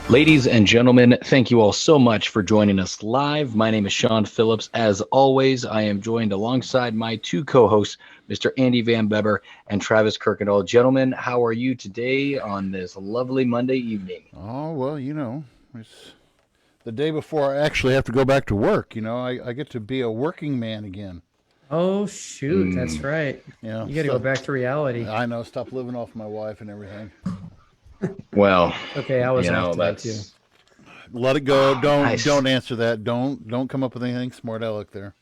Ladies and gentlemen, thank you all so much for joining us live. My name is Sean Phillips. As always, I am joined alongside my two co-hosts, Mr. Andy Van Beber and Travis Kirkendall. Gentlemen, how are you today on this lovely Monday evening? Oh, well, it's the day before I actually have to go back to work. I get to be a working man again. Oh shoot, that's Mm, right. You got to go Stuff. back to reality. I know, stop living off my wife and everything. well, Okay, I was off today too. that's Let it go. Don't nice. don't answer that. Don't come up with anything smart aleck there.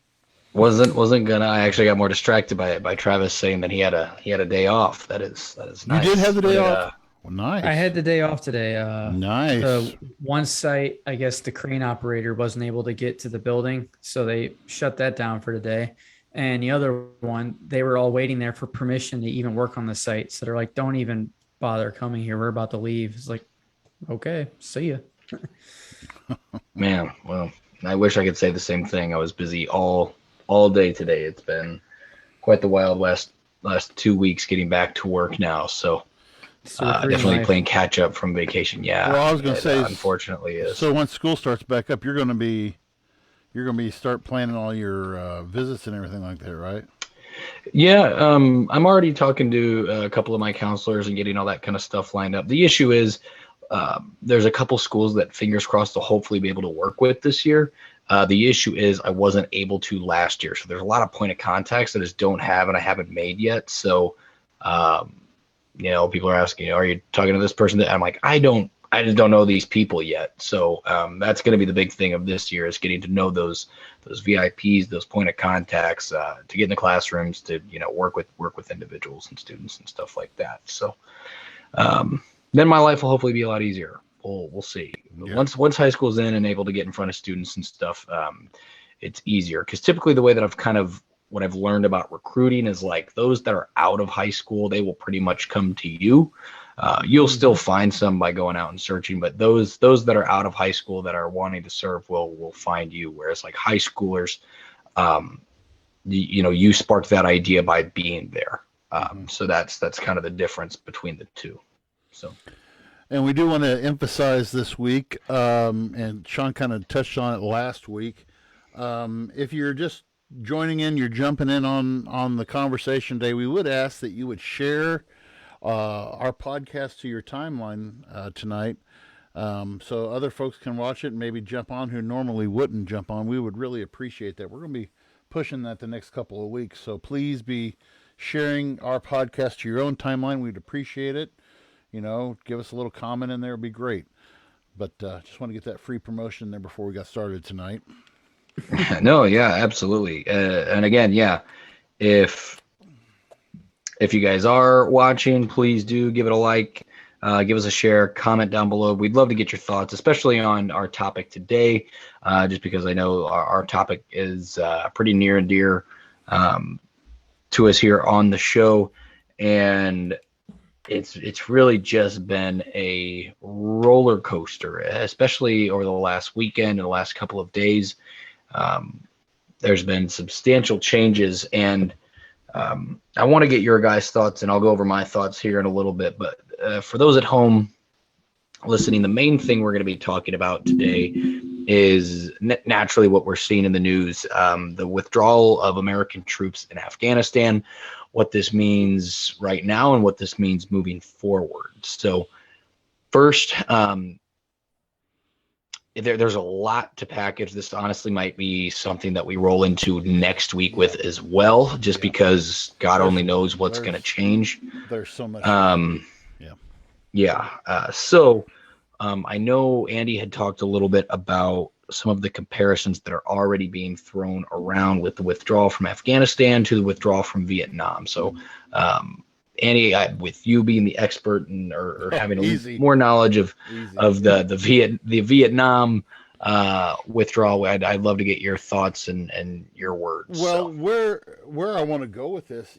Wasn't gonna. I actually got more distracted by Travis saying that he had a day off. That is You did have nice. the What day did off. Well, I nice, had the day off today. nice. The one site, I guess the crane operator wasn't able to get to the building, so they shut that down for today. And the other one, they were all waiting there for permission to even work on the site. So they're like, "Don't even bother coming here. We're about to leave." It's like, okay, see ya. Man, well, I wish I could say the same thing. I was busy all day today. It's been quite the wild last 2 weeks getting back to work now. So It's the recruiting definitely life. playing catch up from vacation. Well, Yeah, I was going to it say, unfortunately is. so once school starts back up, you're going to be start planning all your visits and everything like that, right? Yeah, I'm already talking to a couple of my counselors and getting all that kind of stuff lined up. The issue is there's a couple schools that fingers crossed will hopefully be able to work with this year. The issue is I wasn't able to last year, so there's a lot of point of contacts that I just don't have and I haven't made yet. So, um, people are asking, are you talking to this person? That I'm like, I just don't know these people yet. So that's going to be the big thing of this year is getting to know those VIPs, those point of contacts, to get in the classrooms, to work with individuals and students and stuff like that. So then my life will hopefully be a lot easier. We'll see. But Yeah. once high school's in and able to get in front of students and stuff, it's easier because typically the way that I've kind of what I've learned about recruiting is like those that are out of high school, they will pretty much come to you. You'll still Mhm. find some by going out and searching, but those that are out of high school that are wanting to serve will find you. Whereas like high schoolers, um, you sparked that idea by being there. Hmm. So that's kind of the difference between the two. So And we do want to emphasize this week, and Sean kind of touched on it last week. If you're just joining in, you're jumping in on the conversation today, we would ask that you would share our podcast to your timeline tonight, so other folks can watch it and maybe jump on who normally wouldn't jump on. We would really appreciate that. We're going to be pushing that the next couple of weeks, so please be sharing our podcast to your own timeline. We'd appreciate it. Give us a little comment in there. It'd be great. But just want to get that free promotion there before we got started tonight. no, yeah, absolutely. And again, yeah, if if you guys are watching, please do give it a like, give us a share, comment down below. We'd love to get your thoughts, especially on our topic today, just because I know our topic is pretty near and dear um, to us here on the show, and it's really just been a roller coaster, especially over the last weekend and the last couple of days. Um, there's been substantial changes, and I want to get your guys' thoughts, and I'll go over my thoughts here in a little bit. But for those at home listening, the main thing we're going to be talking about today is naturally what we're seeing in the news, the withdrawal of American troops in Afghanistan, what this means right now, and what this means moving forward. So first, there's a lot to package. This honestly might be something that we roll into next week with as well, just Yeah. because God There's only knows what's going to there's change. there's so much to it. Um, Yeah. yeah. I know Andy had talked a little bit about some of the comparisons that are already being thrown around with the withdrawal from Afghanistan to the withdrawal from Vietnam. So, Andy, with you being the expert and or Oh, having easy, more knowledge of easy. the Vietnam withdrawal, I'd love to get your thoughts and your words. Well, So, where I want to go with this,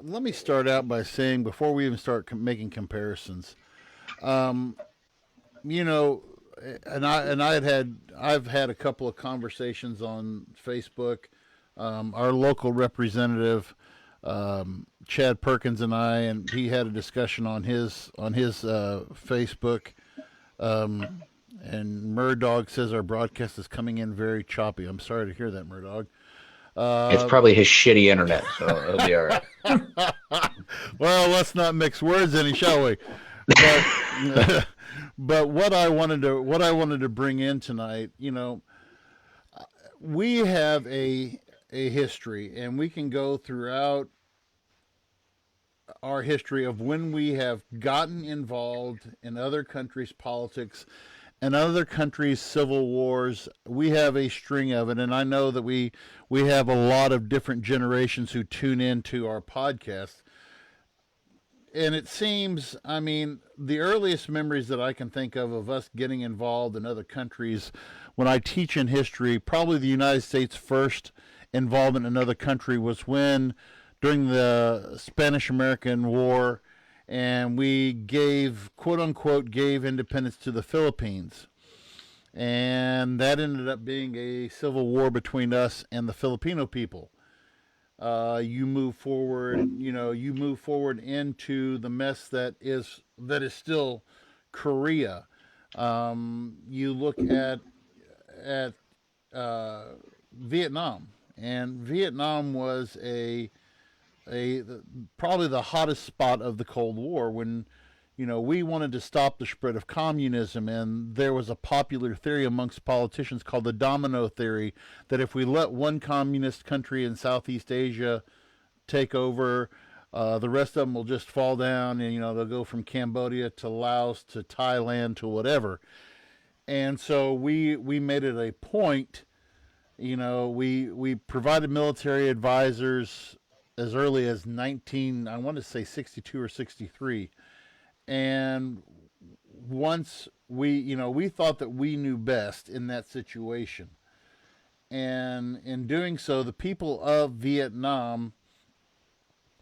let me start out by saying before we even start making comparisons, um, you know, I've had a couple of conversations on Facebook. Our local representative, Chad Perkins, and he had a discussion on his Facebook. And Murdog says our broadcast is coming in very choppy. I'm sorry to hear that, Murdog. It's probably his shitty internet, so it'll be all right. Well, let's not mix words any, shall we? But but what I wanted to bring in tonight, we have a history, and we can go throughout our history of when we have gotten involved in other countries' politics and other countries' civil wars. We have a string of it, and I know that we have a lot of different generations who tune into our podcast. And it seems, I mean, the earliest memories that I can think of us getting involved in other countries when I teach in history, probably the United States' first involvement in another country was when, during the Spanish American War, and we gave, quote unquote, gave independence to the Philippines. And that ended up being a civil war between us and the Filipino people. You move forward, you move forward into the mess that is still Korea. You look at Vietnam, and Vietnam was a probably the hottest spot of the Cold War when we wanted to stop the spread of communism, and there was a popular theory amongst politicians called the domino theory that if we let one communist country in Southeast Asia take over, the rest of them will just fall down, and they'll go from Cambodia to Laos to Thailand to whatever. And so we made it a point. We provided military advisors as early as I want to say 62 or 63. And once we thought that we knew best in that situation. And in doing so, the people of Vietnam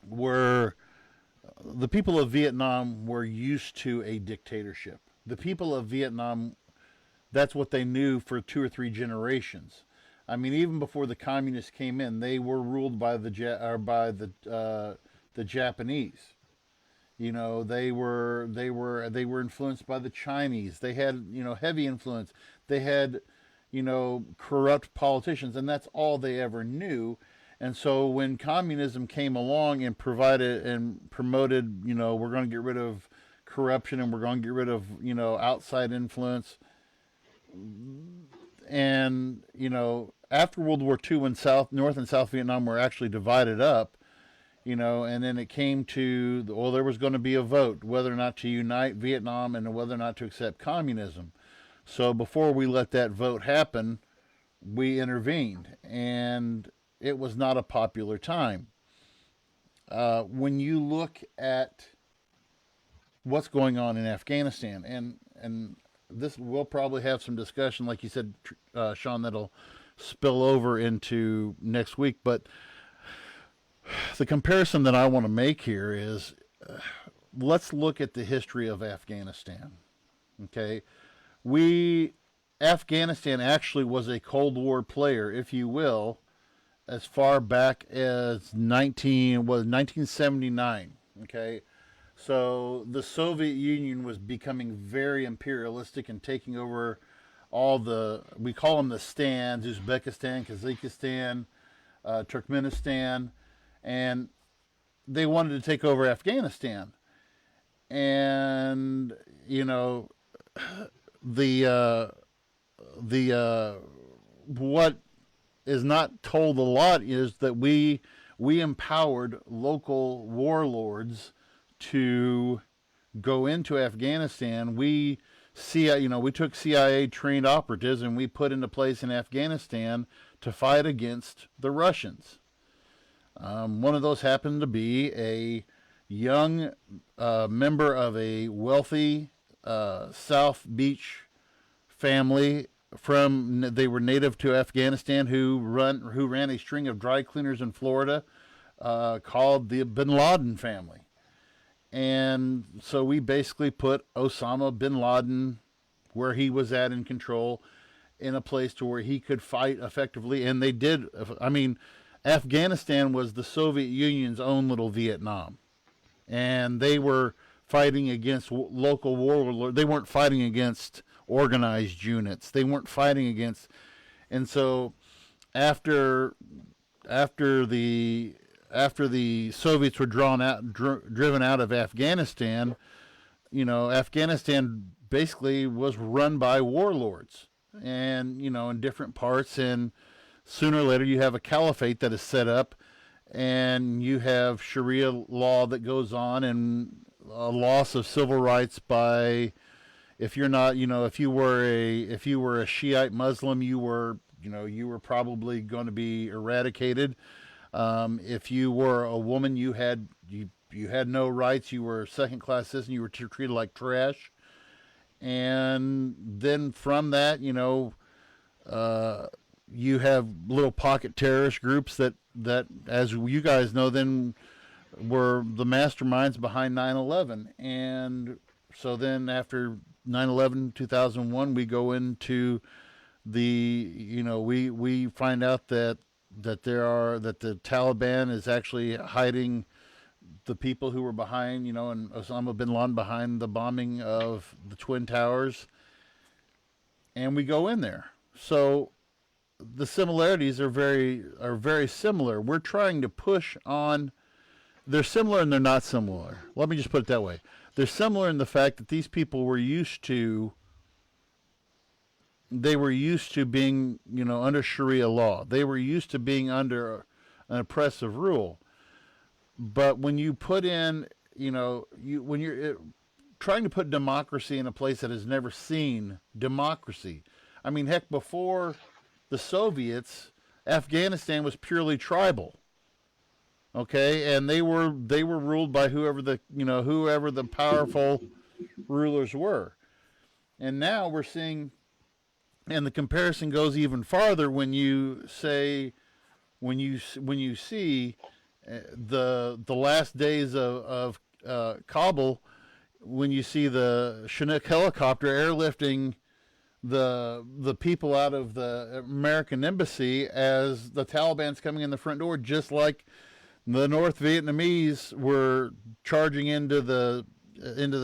were used to a dictatorship. The people of Vietnam, that's what they knew for 2 or 3 generations. I mean, even before the communists came in, they were ruled by the Japanese. They were influenced by the Chinese. They had heavy influence. They had corrupt politicians, and that's all they ever knew. And so when communism came along and provided and promoted, we're going to get rid of corruption and we're going to get rid of outside influence. And after World War II, when North and South Vietnam were actually divided up, and then it came to, there was going to be a vote whether or not to unite Vietnam and whether or not to accept communism. So before we let that vote happen, we intervened, and it was not a popular time. When you look at what's going on in Afghanistan, and this we'll probably have some discussion, like you said, Sean, that'll spill over into next week, but the comparison that I want to make here is let's look at the history of Afghanistan. Okay, Afghanistan actually was a Cold War player, if you will, as far back as 1979. Okay, so the Soviet Union was becoming very imperialistic and taking over all we call them the stands: Uzbekistan, Kazakhstan, Turkmenistan. And they wanted to take over Afghanistan. And the what is not told a lot is that we empowered local warlords to go into Afghanistan. We took CIA trained operatives and we put into place in Afghanistan to fight against the Russians. One of those happened to be a young member of a wealthy South Beach family they were native to Afghanistan who ran a string of dry cleaners in Florida called the Bin Laden family. And so we basically put Osama bin Laden where he was at in control, in a place to where he could fight effectively. And they did. I mean, Afghanistan was the Soviet Union's own little Vietnam. And they were fighting against local warlords. They weren't fighting against organized units. They weren't fighting against, and so after after the after the Soviets were driven out of Afghanistan, Afghanistan basically was run by warlords, and in different parts. And sooner or later, you have a caliphate that is set up, and you have Sharia law that goes on, and a loss of civil rights by, if you're not, if you were a Shiite Muslim, you were probably going to be eradicated. If you were a woman, you had no rights. You were a second class citizen. You were treated like trash. And then from that, you have little pocket terrorist groups that, as you guys know, then were the masterminds behind 9/11. And so then after 9/11, 2001, we go into we find out that the Taliban is actually hiding the people who were behind, and Osama bin Laden behind the bombing of the Twin Towers. And we go in there. So the similarities are very similar. We're trying to push on. They're similar and they're not similar. Let me just put it that way. They're similar in the fact that these people were used to being, under Sharia law. They were used to being under an oppressive rule. But when you put in, when you're trying to put democracy in a place that has never seen democracy. I mean, heck, before the Soviets, Afghanistan was purely tribal. Okay, and they were ruled by whoever the powerful rulers were. And now we're seeing, and the comparison goes even farther when you see the last days of Kabul, when you see the Chinook helicopter airlifting the people out of the American embassy as the Taliban's coming in the front door, just like the North Vietnamese were charging into the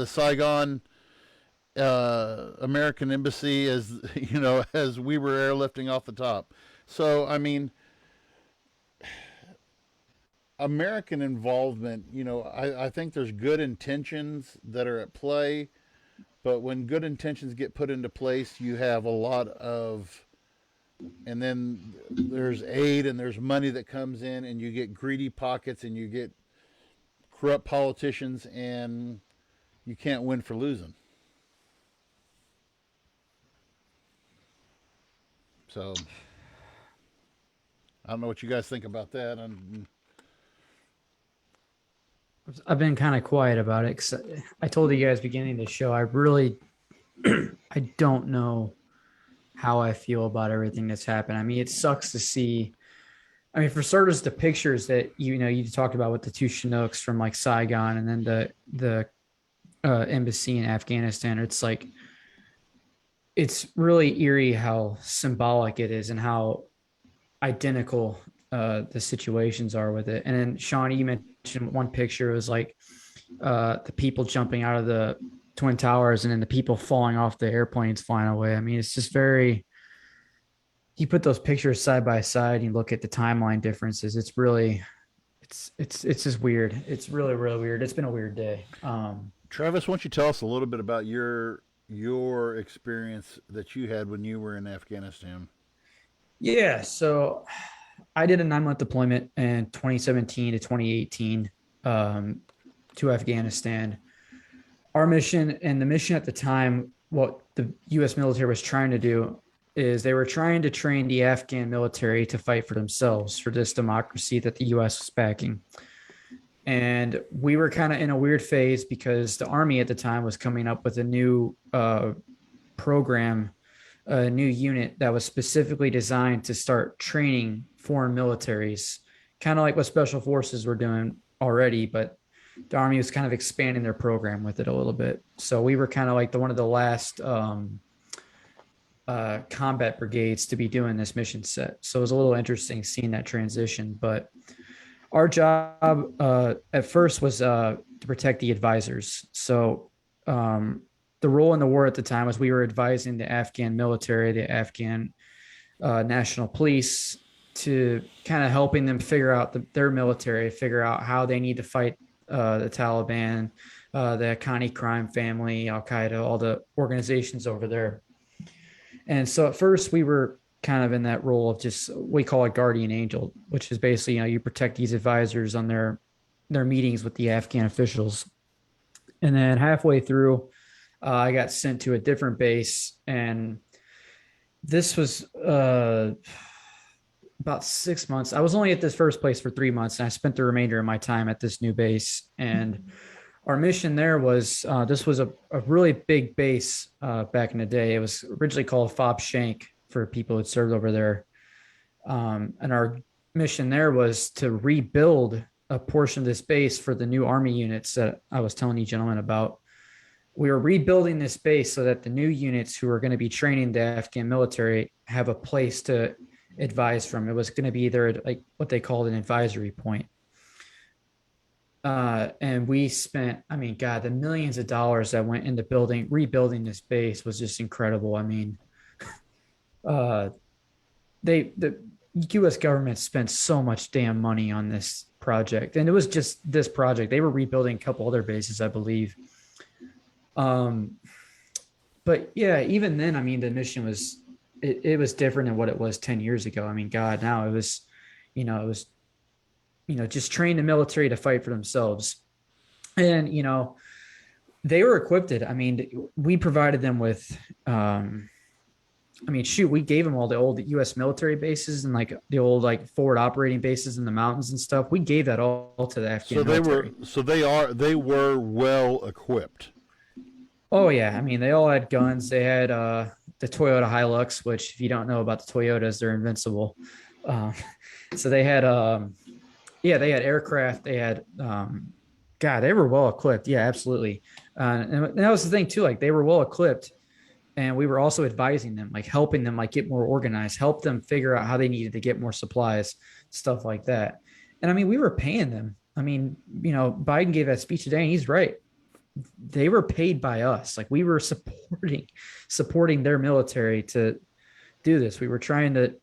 Saigon American embassy, as as we were airlifting off the top. So I mean, American involvement, I think there's good intentions that are at play, but when good intentions get put into place, you have a lot of, and then there's aid and there's money that comes in, and you get greedy pockets and you get corrupt politicians, and you can't win for losing. So I don't know what you guys think about that. I've been kind of quiet about it because I told you guys beginning of the show, I really, I don't know how I feel about everything that's happened. I mean, it sucks to see. I mean, for starters, the pictures that you talked about with the two Chinooks from like Saigon, and then the embassy in Afghanistan. It's like, it's really eerie how symbolic it is and how identical the situations are with it. And then Shawnee, you mentioned one picture, it was like the people jumping out of the Twin Towers and then the people falling off the airplanes flying away. I mean, it's just very, you put those pictures side by side and you look at the timeline differences. It's really, it's just weird. It's really, really weird. It's been a weird day. Travis, why don't you tell us a little bit about your experience that you had when you were in Afghanistan? Yeah. So I did a 9-month deployment in 2017 to 2018 to Afghanistan. Our mission, and the mission at the time, what the U.S. military was trying to do is they were trying to train the Afghan military to fight for themselves, for this democracy that the U.S. was backing. And we were kind of in a weird phase because the Army at the time was coming up with a new program, a new unit that was specifically designed to start training foreign militaries, kind of like what Special Forces were doing already, but the Army was kind of expanding their program with it a little bit. So we were kind of like one of the last combat brigades to be doing this mission set. So it was a little interesting seeing that transition. But Our job at first was to protect the advisors. So the role in the war at the time was we were advising the Afghan military, the Afghan national police, to kind of helping them figure out their military, figure out how they need to fight the Taliban, the Haqqani crime family, Al Qaeda, all the organizations over there. And so at first we were kind of in that role of just, we call it guardian angel, which is basically, you protect these advisors on their meetings with the Afghan officials. And then halfway through, I got sent to a different base, and this was about 6 months. I was only at this first place for 3 months, and I spent the remainder of my time at this new base. And our mission there was this was a really big base back in the day. It was originally called Fob Shank for people who had served over there. And our mission there was to rebuild a portion of this base for the new Army units that I was telling you gentlemen about. We were rebuilding this base so that the new units who are going to be training the Afghan military have a place to advise from. It was going to be their, like, what they called an advisory point. And we spent, I mean, God, the millions of dollars that went into rebuilding this base was just incredible. I mean, the U.S. government spent so much damn money on this project, and it was just this project. They were rebuilding a couple other bases, I believe. But yeah, even then, I mean, the mission was, it was different than what it was 10 years ago. I mean, God, now it was, just train the military to fight for themselves. And, they were equipped. I mean, we provided them with, we gave them all the old U.S. military bases and like the old like forward operating bases in the mountains and stuff. We gave that all to the Afghan military. They were well equipped. Oh yeah, I mean, they all had guns. They had the Toyota Hilux, which if you don't know about the Toyotas, they're invincible. So they had they had aircraft. They had God, they were well equipped. Yeah, absolutely. And that was the thing too. Like, they were well equipped, and we were also advising them, like helping them like get more organized, help them figure out how they needed to get more supplies, stuff like that. And I mean, we were paying them. I mean, Biden gave that speech today, and he's right. They were paid by us. Like, we were supporting their military to do this. We were trying to,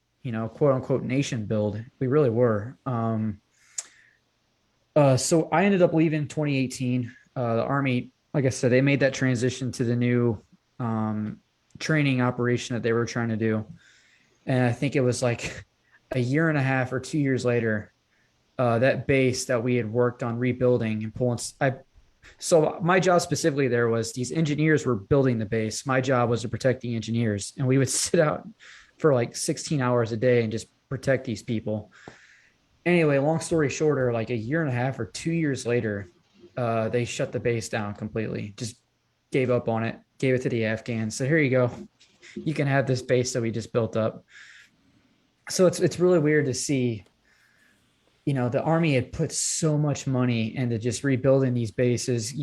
quote unquote, nation build. We really were. So I ended up leaving 2018. The Army, like I said, they made that transition to the new training operation that they were trying to do. And I think it was like a year and a half or 2 years later, that base that we had worked on rebuilding and pulling. So my job specifically there was, these engineers were building the base. My job was to protect the engineers, and we would sit out for like 16 hours a day and just protect these people. Anyway, long story shorter, like a year and a half or 2 years later, they shut the base down completely, just gave up on it, gave it to the Afghans. So here you go. You can have this base that we just built up. So it's really weird to see, the Army had put so much money into just rebuilding these bases,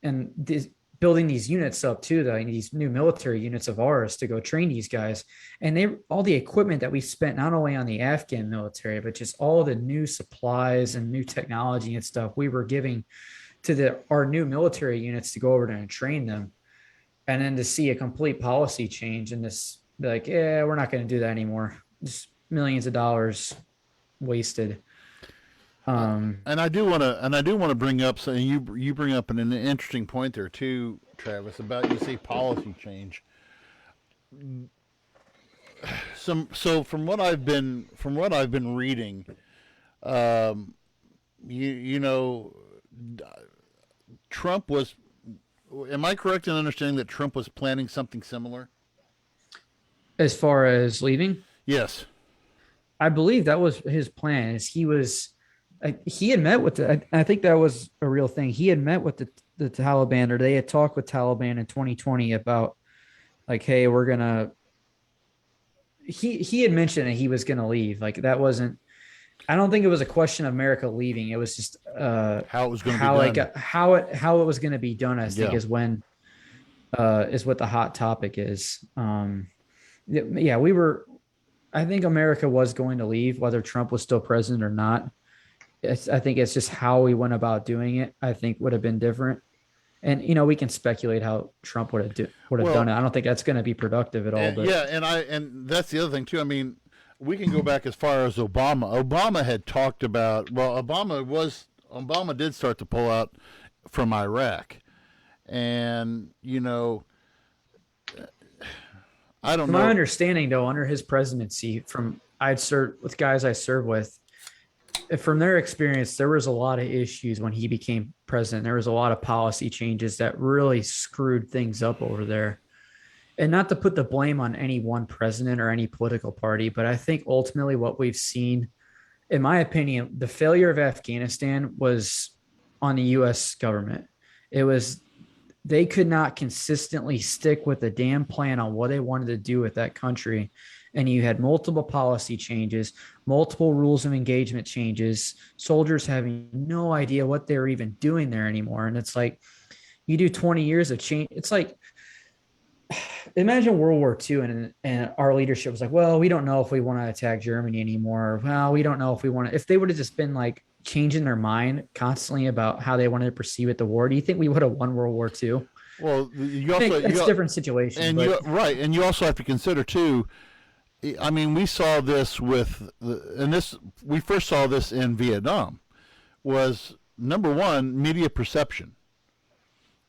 and building these units up too, these new military units of ours to go train these guys. And all the equipment that we spent not only on the Afghan military, but just all the new supplies and new technology and stuff we were giving to our new military units to go over there and train them. And then to see a complete policy change and this, like, yeah, we're not going to do that anymore. Just millions of dollars wasted. And I do want to bring up, so you bring up an interesting point there too, Travis, about, you say, policy change. So from what I've been reading, Trump was. Am I correct in understanding that Trump was planning something similar? As far as leaving? Yes. I believe that was his plan. He had met with I think that was a real thing. He had met with the Taliban, or they had talked with Taliban in 2020 about, like, hey, we're going to, he had mentioned that he was going to leave. Like, that wasn't, I don't think it was a question of America leaving. It was just how it was going to be done. How it was going to be done, I think, is what the hot topic is. I think America was going to leave, whether Trump was still president or not. I think it's just how we went about doing it. I think would have been different. And we can speculate how Trump would have done Well, it. I don't think that's going to be productive at all. and, But yeah, and that's the other thing too. I mean, we can go back as far as Obama. Obama had talked about, well, Obama did start to pull out from Iraq, and I don't from my know. understanding, though, under his presidency, from I'd served with guys I served with, from their experience, there was a lot of issues when he became president. There was a lot of policy changes that really screwed things up over there. And not to put the blame on any one president or any political party, but I think ultimately what we've seen, in my opinion, the failure of Afghanistan was on the U.S. government. It was they could not consistently stick with a damn plan on what they wanted to do with that country. And you had multiple policy changes, multiple rules of engagement changes, soldiers having no idea what they were even doing there anymore. And it's like, you do 20 years of change. It's like, imagine World War II and our leadership was like, well, we don't know if we want to attack Germany anymore. Well, we don't know if we want to, if they would have just been like changing their mind constantly about how they wanted to proceed with the war, do you think we would have won World War II? Well, That's a different situation. And right, and you also have to consider too. I mean, we saw this we first saw this in Vietnam. Was number one, media perception.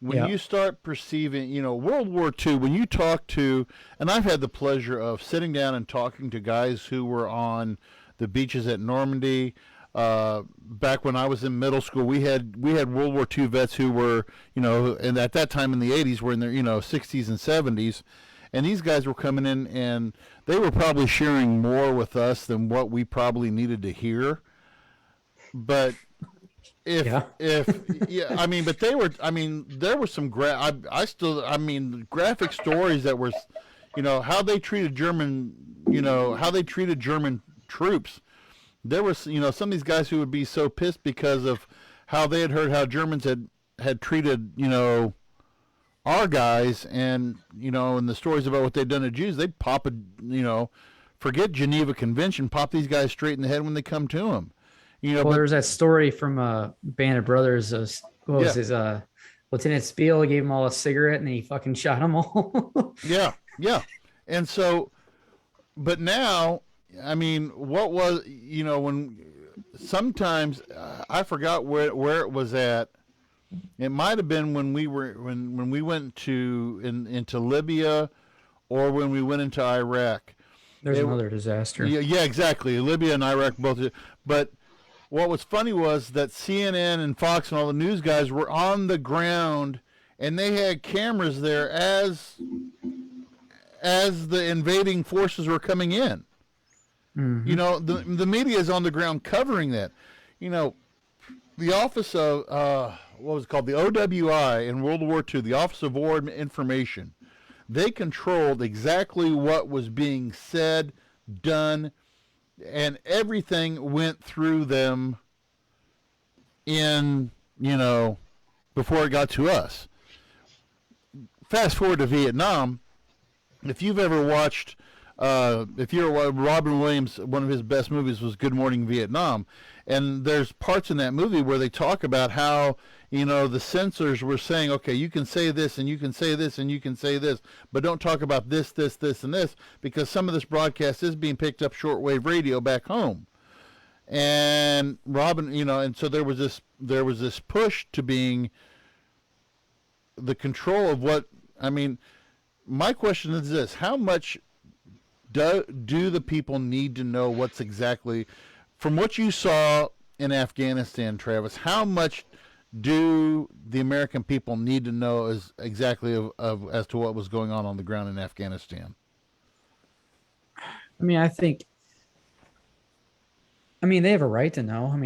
When you start perceiving, World War II, when you talk to, and I've had the pleasure of sitting down and talking to guys who were on the beaches at Normandy. Back when I was in middle school, we had World War II vets who were, and at that time in the 80s were in their, 60s and 70s. And these guys were coming in and they were probably sharing more with us than what we probably needed to hear. But but there were some graphic stories that were, how they treated German troops. There was, some of these guys who would be so pissed because of how they had heard how Germans had treated, our guys, and and the stories about what they'd done to Jews. They'd pop forget Geneva Convention, pop these guys straight in the head when they come to them. Well, there was that story from Band of Brothers. What was his Lieutenant Spiel gave them all a cigarette and he fucking shot them all. yeah. And so, but now, I mean, what was, when sometimes I forgot where it was at. It might have been when we went into Libya, or when we went into Iraq. There's another disaster. Yeah, exactly. Libya and Iraq both. But what was funny was that CNN and Fox and all the news guys were on the ground, and they had cameras there as the invading forces were coming in. Mm-hmm. The media is on the ground covering that. The office of what was it called? The OWI in World War II, the Office of War Information. They controlled exactly what was being said, done, and everything went through them before it got to us. Fast forward to Vietnam. If you've ever watched, Robin Williams, one of his best movies was Good Morning Vietnam. And there's parts in that movie where they talk about how, the censors were saying, okay, you can say this and you can say this and you can say this, but don't talk about this, this, this, and this, because some of this broadcast is being picked up shortwave radio back home. And Robin, and so there was this push to being the control of what, my question is this: how much do the people need to know what's exactly, from what you saw in Afghanistan, Travis, how much do the American people need to know as to what was going on the ground in Afghanistan? I think they have a right to know.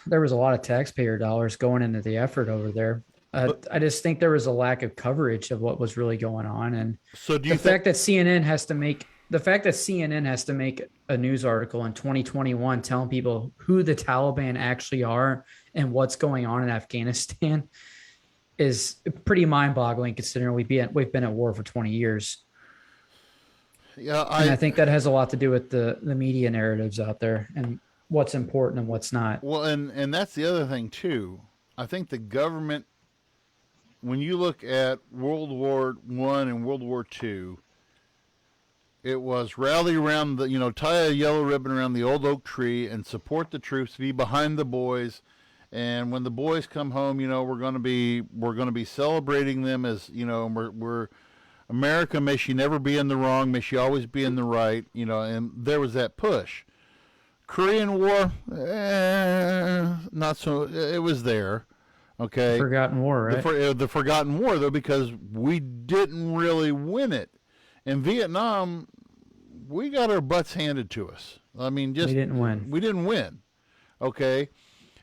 There was a lot of taxpayer dollars going into the effort over there. I just think there was a lack of coverage of what was really going on. And so the fact that CNN has to make a news article in 2021 telling people who the Taliban actually are and what's going on in Afghanistan is pretty mind-boggling, considering we've been at war for 20 years. Yeah, and I think that has a lot to do with the media narratives out there. And what's important and what's not. Well, and that's the other thing too. I think the government, when you look at World War I and World War II, it was rally around the, tie a yellow ribbon around the old oak tree and support the troops, be behind the boys. And when the boys come home, we're going to be celebrating them as, we're America. May she never be in the wrong. May she always be in the right. And there was that push. Korean War, not so. It was there. Okay, Forgotten war, right? The forgotten war, though, because we didn't really win it. In Vietnam, we got our butts handed to us. I mean, just We didn't win. We didn't win. Okay,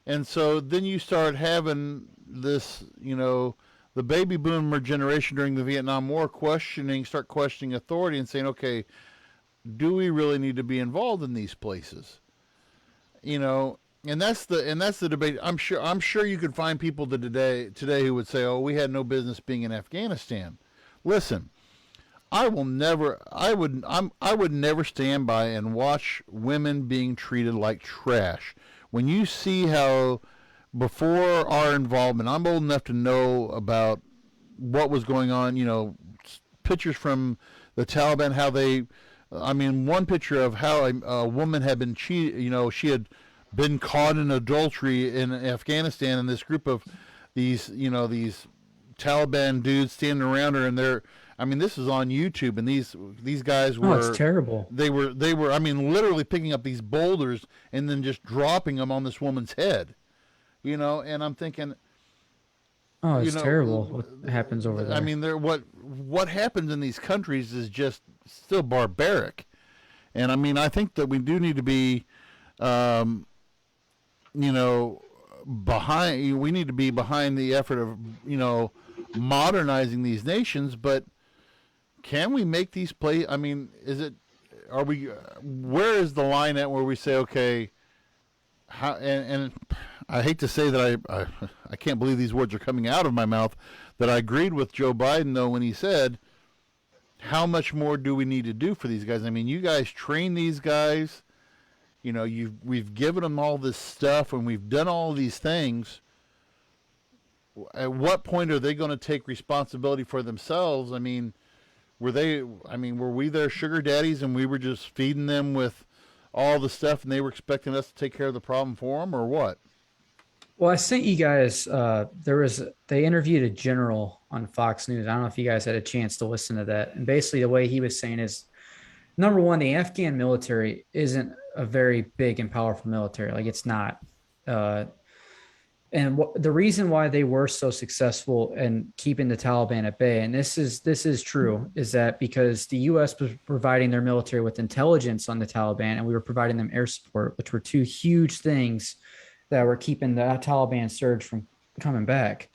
and so then you start having this, the baby boomer generation during the Vietnam War start questioning authority and saying, okay, do we really need to be involved in these places? And that's the debate. I'm sure you could find people today who would say, "Oh, we had no business being in Afghanistan." Listen, I would never stand by and watch women being treated like trash. When you see how before our involvement, I'm old enough to know about what was going on. Pictures from the Taliban, how one picture of how a woman had been cheated. She had been caught in adultery in Afghanistan, and this group of these Taliban dudes standing around her, and this is on YouTube, and these guys were, it's terrible. They were literally picking up these boulders and then just dropping them on this woman's head, and I'm thinking, oh, it's terrible what happens over there. What happens in these countries is just still barbaric, and I think that we do need to be, we need to be behind the effort of, modernizing these nations, but can we make these play? Where is the line at where we say, okay, and I hate to say that I can't believe these words are coming out of my mouth, that I agreed with Joe Biden, though, when he said, how much more do we need to do for these guys? You guys train these guys, we've given them all this stuff and we've done all these things. At what point are they going to take responsibility for themselves? Were we their sugar daddies and we were just feeding them with all the stuff and they were expecting us to take care of the problem for them, or what? Well, I sent you guys, they interviewed a general on Fox News. I don't know if you guys had a chance to listen to that. And basically the way he was saying is, number one, the Afghan military isn't a very big and powerful military. Like, it's not. The reason why they were so successful in keeping the Taliban at bay, and this is true, is that because the U.S. was providing their military with intelligence on the Taliban, and we were providing them air support, which were two huge things that were keeping the Taliban surge from coming back.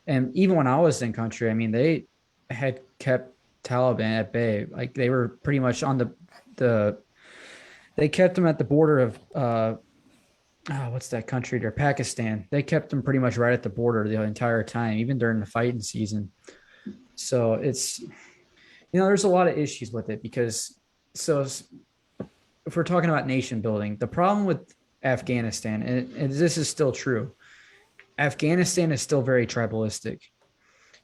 And even when I was in country, they had kept Taliban at bay. Like, they were pretty much on they kept them at the border of what's that country there? Pakistan. They kept them pretty much right at the border the entire time, even during the fighting season. So it's, there's a lot of issues with it because, if we're talking about nation building, the problem with Afghanistan, and this is still true, Afghanistan is still very tribalistic.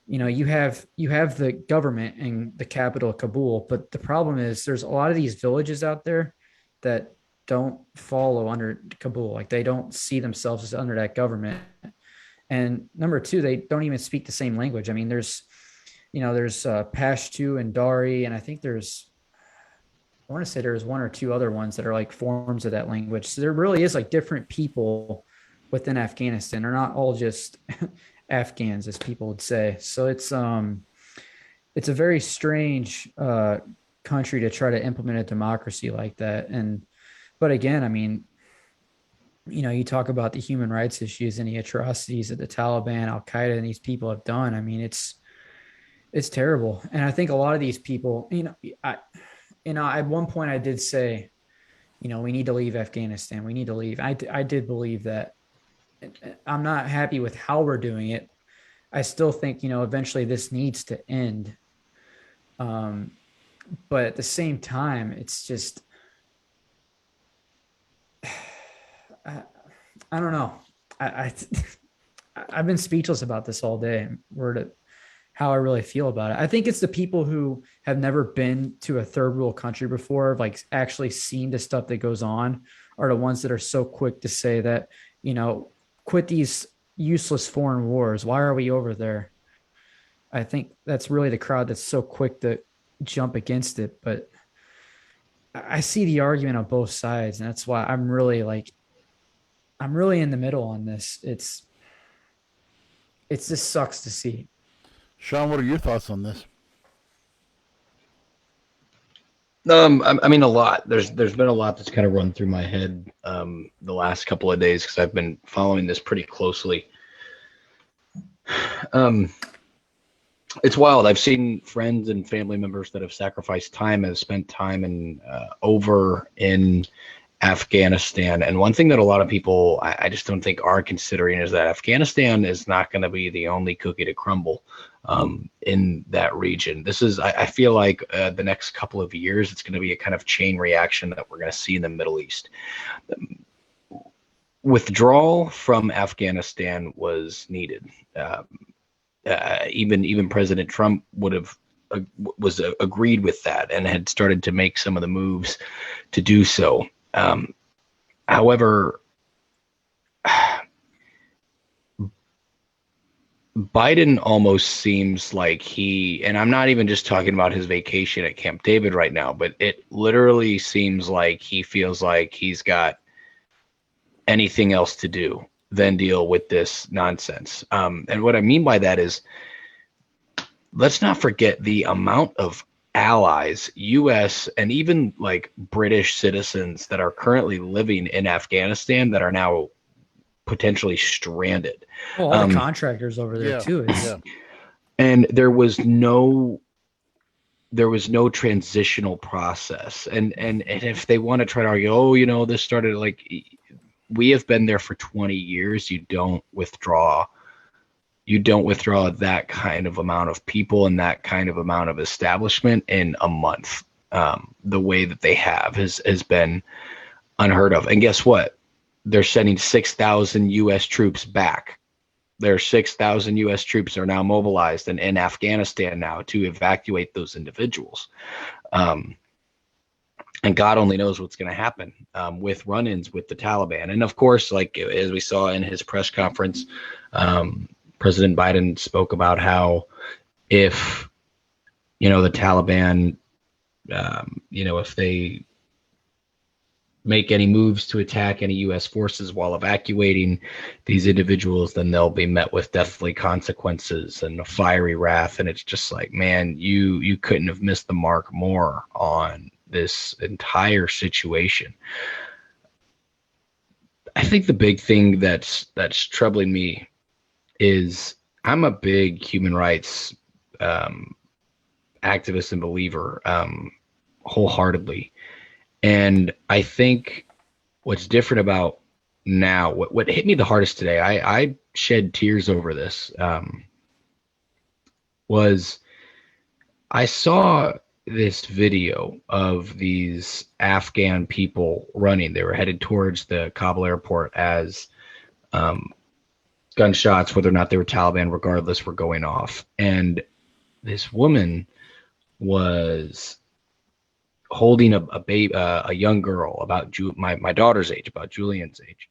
You have the government in the capital, Kabul, but the problem is there's a lot of these villages out there that don't follow under Kabul. Like, they don't see themselves as under that government. And number two, they don't even speak the same language. There's Pashto and Dari, and I think I want to say there's one or two other ones that are like forms of that language. So there really is like different people within Afghanistan. They're not all just Afghans, as people would say. So it's a very strange country to try to implement a democracy like that. But again, you talk about the human rights issues and the atrocities that the Taliban, Al Qaeda, and these people have done. It's terrible. And I think a lot of these people, at one point I did say, we need to leave Afghanistan. We need to leave. I did believe that. I'm not happy with how we're doing it. I still think, eventually this needs to end. But at the same time, it's just, I don't know. I I've been speechless about this all day. Where to how I really feel about it. I think it's the people who have never been to a third world country before, like actually seen the stuff that goes on, are the ones that are so quick to say that, quit these useless foreign wars. Why are we over there? I think that's really the crowd that's so quick to jump against it. But I see the argument on both sides, and that's why I'm really in the middle on this. It's just sucks to see. Sean, what are your thoughts on this? I mean, a lot. There's been a lot that's kind of run through my head the last couple of days because I've been following this pretty closely. It's wild. I've seen friends and family members that have sacrificed time, have spent time over in Afghanistan. And one thing that a lot of people, I just don't think are considering is that Afghanistan is not going to be the only cookie to crumble in that region. This is, I feel like the next couple of years, it's going to be a kind of chain reaction that we're going to see in the Middle East. Withdrawal from Afghanistan was needed. Even President Trump was agreed with that and had started to make some of the moves to do so. However, Biden almost seems like and I'm not even just talking about his vacation at Camp David right now, but it literally seems like he feels like he's got anything else to do than deal with this nonsense. And what I mean by that is, let's not forget the amount of allies, U.S. and even like British citizens that are currently living in Afghanistan that are now potentially stranded. Well, all the contractors over there too. And there was no transitional process. And if they want to try to argue, this started like, we have been there for 20 years. You don't withdraw that kind of amount of people and that kind of amount of establishment in a month. The way that they has been unheard of. And guess what? They're sending 6,000 U.S. troops back. Their 6,000 U.S. troops are now mobilized and in Afghanistan now to evacuate those individuals. And God only knows what's going to happen with run-ins with the Taliban. And of course, like as we saw in his press conference, President Biden spoke about how if, the Taliban, if they make any moves to attack any U.S. forces while evacuating these individuals, then they'll be met with deathly consequences and a fiery wrath. And it's just like, man, you couldn't have missed the mark more on this entire situation. I think the big thing that's troubling me is I'm a big human rights activist and believer wholeheartedly. And I think what's different about now, what hit me the hardest today, I shed tears over this, was I saw this video of these Afghan people running. They were headed towards the Kabul airport as gunshots, whether or not they were Taliban, regardless, were going off. And this woman was holding a baby, a young girl about my daughter's age, about Julian's age.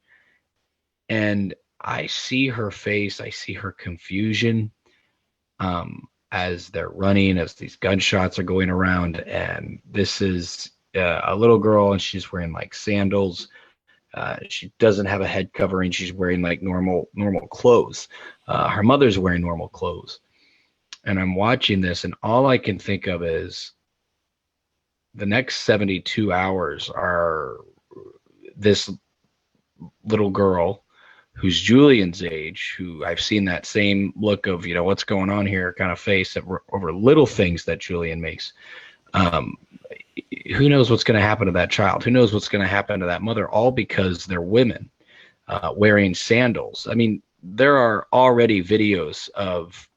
And I see her face, I see her confusion as they're running, as these gunshots are going around. And this is a little girl, and she's wearing like sandals. She doesn't have a head covering. She's wearing like normal clothes. Her mother's wearing normal clothes. And I'm watching this, and all I can think of is the next 72 hours are this little girl who's Julian's age, who I've seen that same look of, what's going on here kind of face over little things that Julian makes. Who knows what's going to happen to that child? Who knows what's going to happen to that mother? All because they're women wearing sandals. I mean, there are already videos of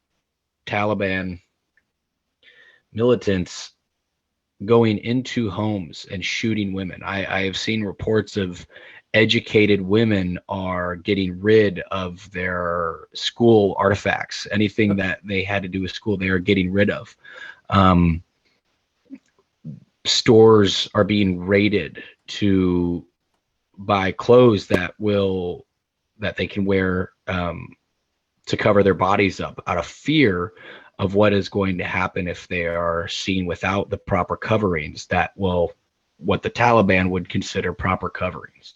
Taliban militants going into homes and shooting women. I have seen reports of educated women are getting rid of their school artifacts. Anything that they had to do with school, they are getting rid of. Stores are being raided to buy clothes that they can wear to cover their bodies up out of fear of what is going to happen if they are seen without the proper coverings what the Taliban would consider proper coverings.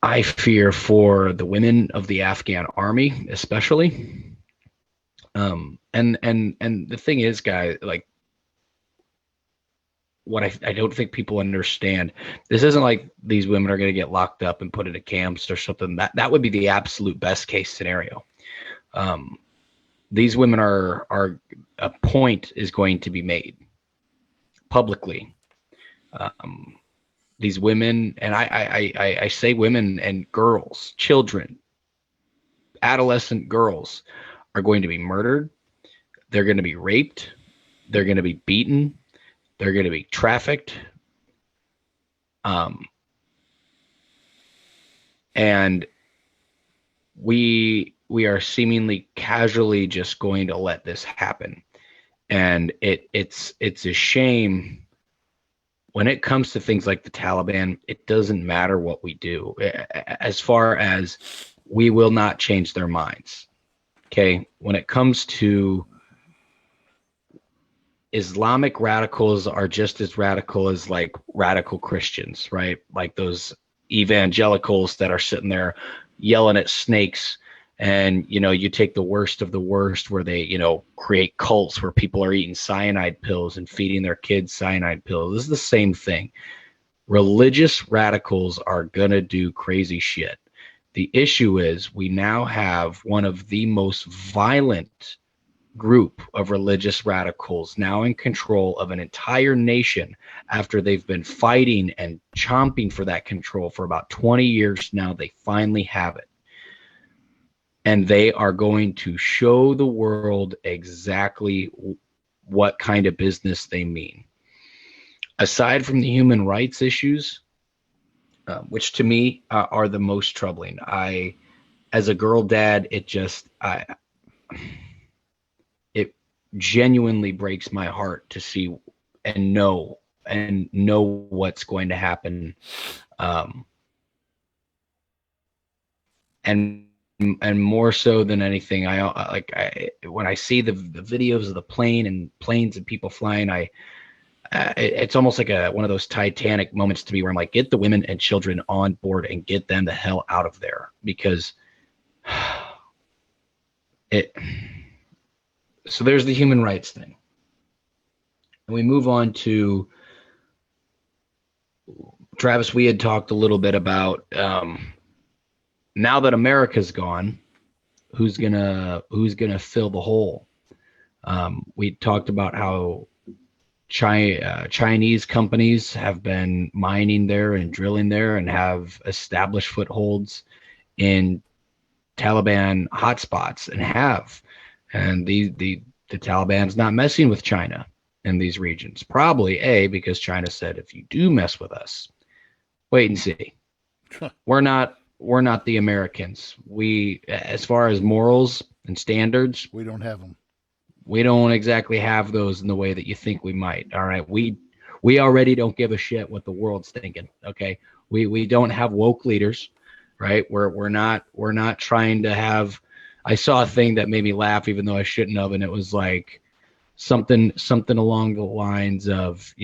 I fear for the women of the Afghan army, especially. And the thing is, guys, like, what I don't think people understand, this isn't like these women are going to get locked up and put into camps or something. That would be the absolute best case scenario. These women are a point is going to be made publicly. These women, and I say women and girls, children, adolescent girls, are going to be murdered. They're going to be raped. They're going to be beaten. They're going to be trafficked. And we are seemingly casually just going to let this happen. And it's a shame. When it comes to things like the Taliban, it doesn't matter what we do. As far as, we will not change their minds. Okay? When it comes to Islamic radicals, are just as radical as like radical Christians, right? Like those evangelicals that are sitting there yelling at snakes. And, you take the worst of the worst, where they, create cults where people are eating cyanide pills and feeding their kids cyanide pills. This is the same thing. Religious radicals are going to do crazy shit. The issue is, we now have one of the most violent group of religious radicals now in control of an entire nation, after they've been fighting and chomping for that control for about 20 years now. They finally have it. And they are going to show the world exactly what kind of business they mean. Aside from the human rights issues, which to me are the most troubling. As a girl dad, it genuinely breaks my heart to see and know what's going to happen. And more so than anything, when I see the videos of the planes and people flying, it's almost like one of those Titanic moments to me, where I'm like, get the women and children on board and get them the hell out of there, because so there's the human rights thing. And we move on to, Travis, we had talked a little bit about, now that America's gone, who's gonna fill the hole? We talked about how Chinese companies have been mining there and drilling there and have established footholds in Taliban hotspots, and the Taliban's not messing with China in these regions. Probably because China said, if you do mess with us, wait and see. We're not the Americans. We, as far as morals and standards, we don't have them. We don't exactly have those in the way that you think we might. All right. We already don't give a shit what the world's thinking. Okay. We don't have woke leaders, right? We're not trying to have, I saw a thing that made me laugh, even though I shouldn't have. And it was like something along the lines of,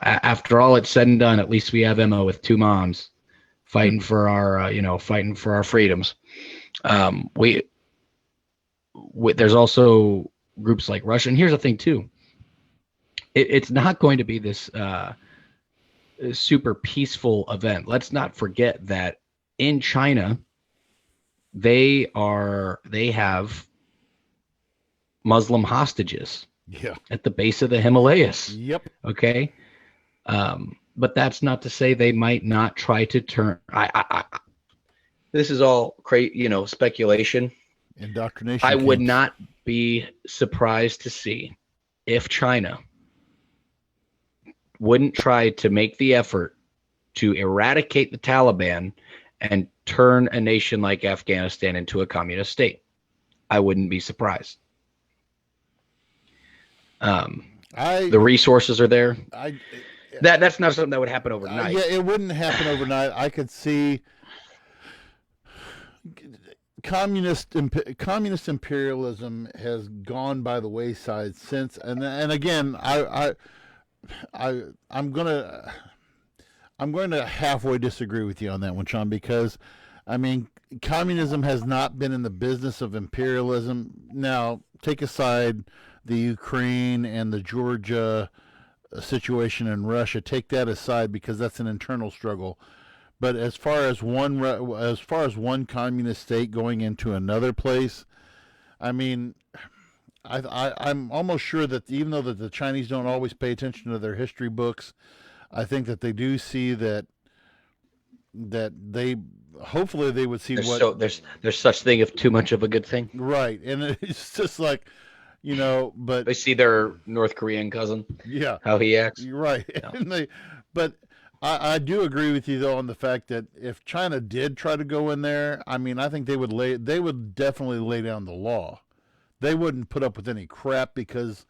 after all it's said and done, at least we have Emma with two moms fighting for our freedoms. There's also groups like Russia. And here's the thing too. It's not going to be this super peaceful event. Let's not forget that in China, they have Muslim hostages. Yeah. At the base of the Himalayas. Yep. Okay. But that's not to say they might not try to turn. This is all speculation. Indoctrination. I would not be surprised to see if China wouldn't try to make the effort to eradicate the Taliban and turn a nation like Afghanistan into a communist state. I wouldn't be surprised. The resources are there. That's not something that would happen overnight. Yeah, it wouldn't happen overnight. I could see communist imperialism has gone by the wayside since. And again, I'm going to halfway disagree with you on that one, Sean, because I mean, communism has not been in the business of imperialism. Now, take aside the Ukraine and the Georgia situation in Russia. Take that aside because that's an internal struggle. But as far as one communist state going into another place, I mean, I'm almost sure that even though that the Chinese don't always pay attention to their history books, I think that they do see that they hopefully they would see there's such thing of too much of a good thing, right? And it's just like, you know, but they see their North Korean cousin, yeah, how he acts, right? Yeah. And but I do agree with you though on the fact that if China did try to go in there, I mean, I think they would definitely lay down the law. They wouldn't put up with any crap because,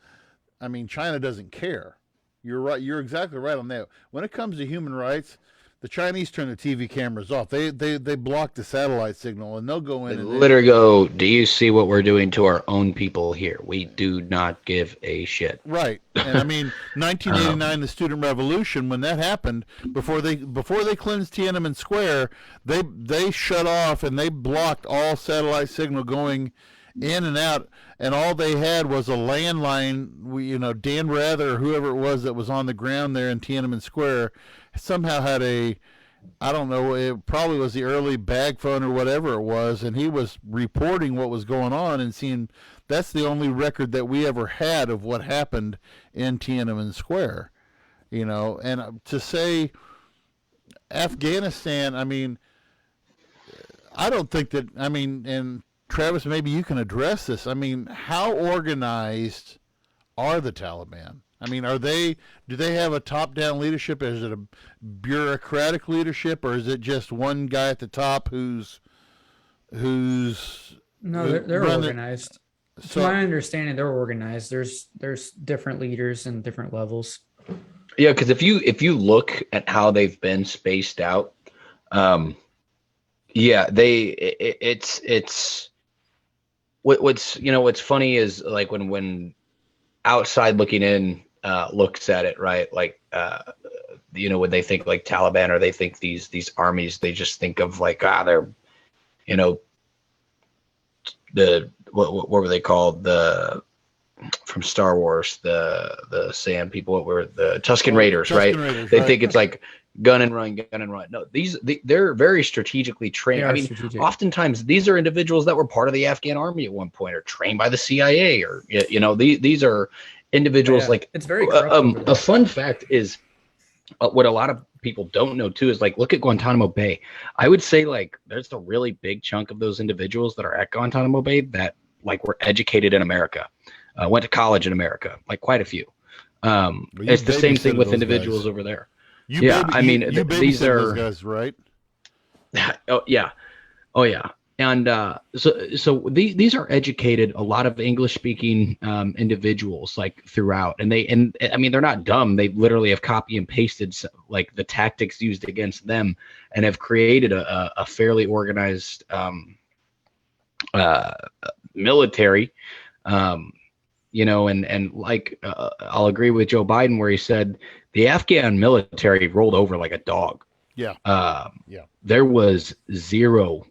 I mean, China doesn't care. You're right. You're exactly right on that. When it comes to human rights, the Chinese turn the TV cameras off. They block the satellite signal, and they'll go in. They literally go, "Do you see what we're doing to our own people here? We do not give a shit." Right. And I mean, 1989, the Student Revolution, when that happened, before they cleansed Tiananmen Square, they shut off and they blocked all satellite signal going in and out, and all they had was a landline. Dan Rather or whoever it was that was on the ground there in Tiananmen Square somehow had I don't know, it probably was the early bag phone or whatever it was, and he was reporting what was going on and seeing. That's the only record that we ever had of what happened in Tiananmen Square, and to say Afghanistan, I mean, I don't think that, I mean, and Travis, maybe you can address this. I mean, how organized are the Taliban? I mean, do they have a top-down leadership? Is it a bureaucratic leadership, or is it just one guy at the top who's No, they're organized. To my understanding, they're organized. There's different leaders and different levels. Yeah, because if you look at how they've been spaced out, it's what's funny is like when outside looking in looks at it, right? Like when they think like Taliban or they think these armies, they just think of like they're the what were they called, from Star Wars, the Sand people, what were the Tusken Raiders, right? They think it's like gun and run. No, they're very strategically trained. I mean, oftentimes these are individuals that were part of the Afghan army at one point, or trained by the CIA, or these are individuals. Like, it's very a fun fact is what a lot of people don't know too is, like, look at Guantanamo Bay. I would say like there's a really big chunk of those individuals that are at Guantanamo Bay that like were educated in America, went to college in America, like quite a few. It's the same thing with individuals over there. These are those guys, right? Oh yeah. And so these are educated, a lot of English speaking individuals, like, throughout, and I mean, they're not dumb. They literally have copy and pasted like the tactics used against them, and have created a fairly organized military. And like I'll agree with Joe Biden where he said the Afghan military rolled over like a dog. Yeah. There was zero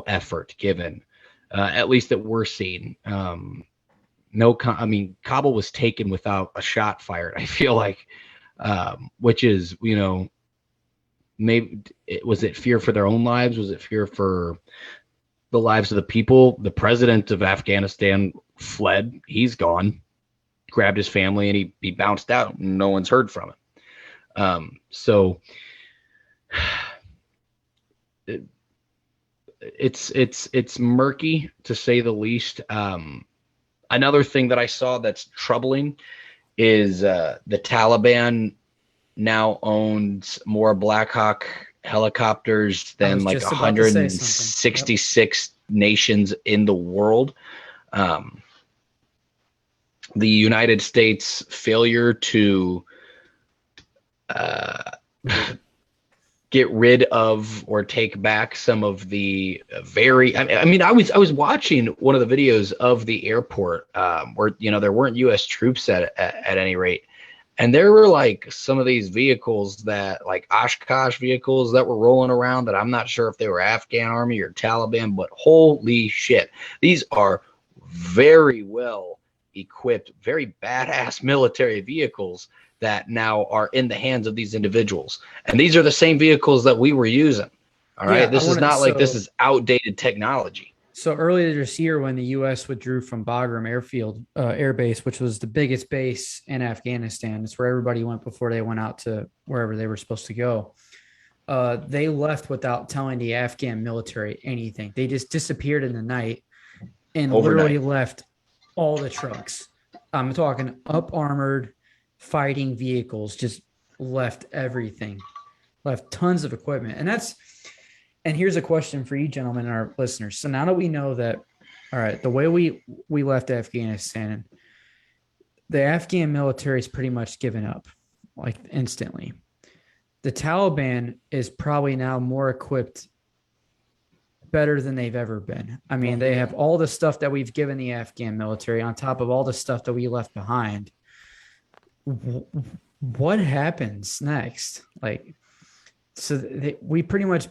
effort given, at least that we're seeing. I mean, Kabul was taken without a shot fired, I feel like, which is, maybe was it fear for their own lives? Was it fear for the lives of the people? The president of Afghanistan fled. He's gone, grabbed his family, and he bounced out. No one's heard from him. So it's murky, to say the least. Another thing that I saw that's troubling is the Taliban now owns more Black Hawk helicopters I than was like just about to say something. Yep. 166 nations in the world. The United States failure to get rid of or take back some of the very. I mean, I was watching one of the videos of the airport where there weren't U.S. troops at any rate, and there were like some of these vehicles that like Oshkosh vehicles that were rolling around that I'm not sure if they were Afghan army or Taliban, but holy shit, these are very well equipped, very badass military vehicles that now are in the hands of these individuals. And these are the same vehicles that we were using. All right. Yeah, This is not like this is outdated technology. So earlier this year, when the U.S. withdrew from Bagram Air Base, which was the biggest base in Afghanistan, it's where everybody went before they went out to wherever they were supposed to go. They left without telling the Afghan military anything. They just disappeared in the night and literally left all the trucks. I'm talking up armored fighting vehicles, just left everything, left tons of equipment. And here's a question for you gentlemen and our listeners. So now that we know that, all right, the way we left Afghanistan, the Afghan military is pretty much given up, like instantly. The Taliban is probably now more equipped, better than they've ever been. I mean, they have all the stuff that we've given the Afghan military on top of all the stuff that we left behind. What happens next? Like, so we pretty much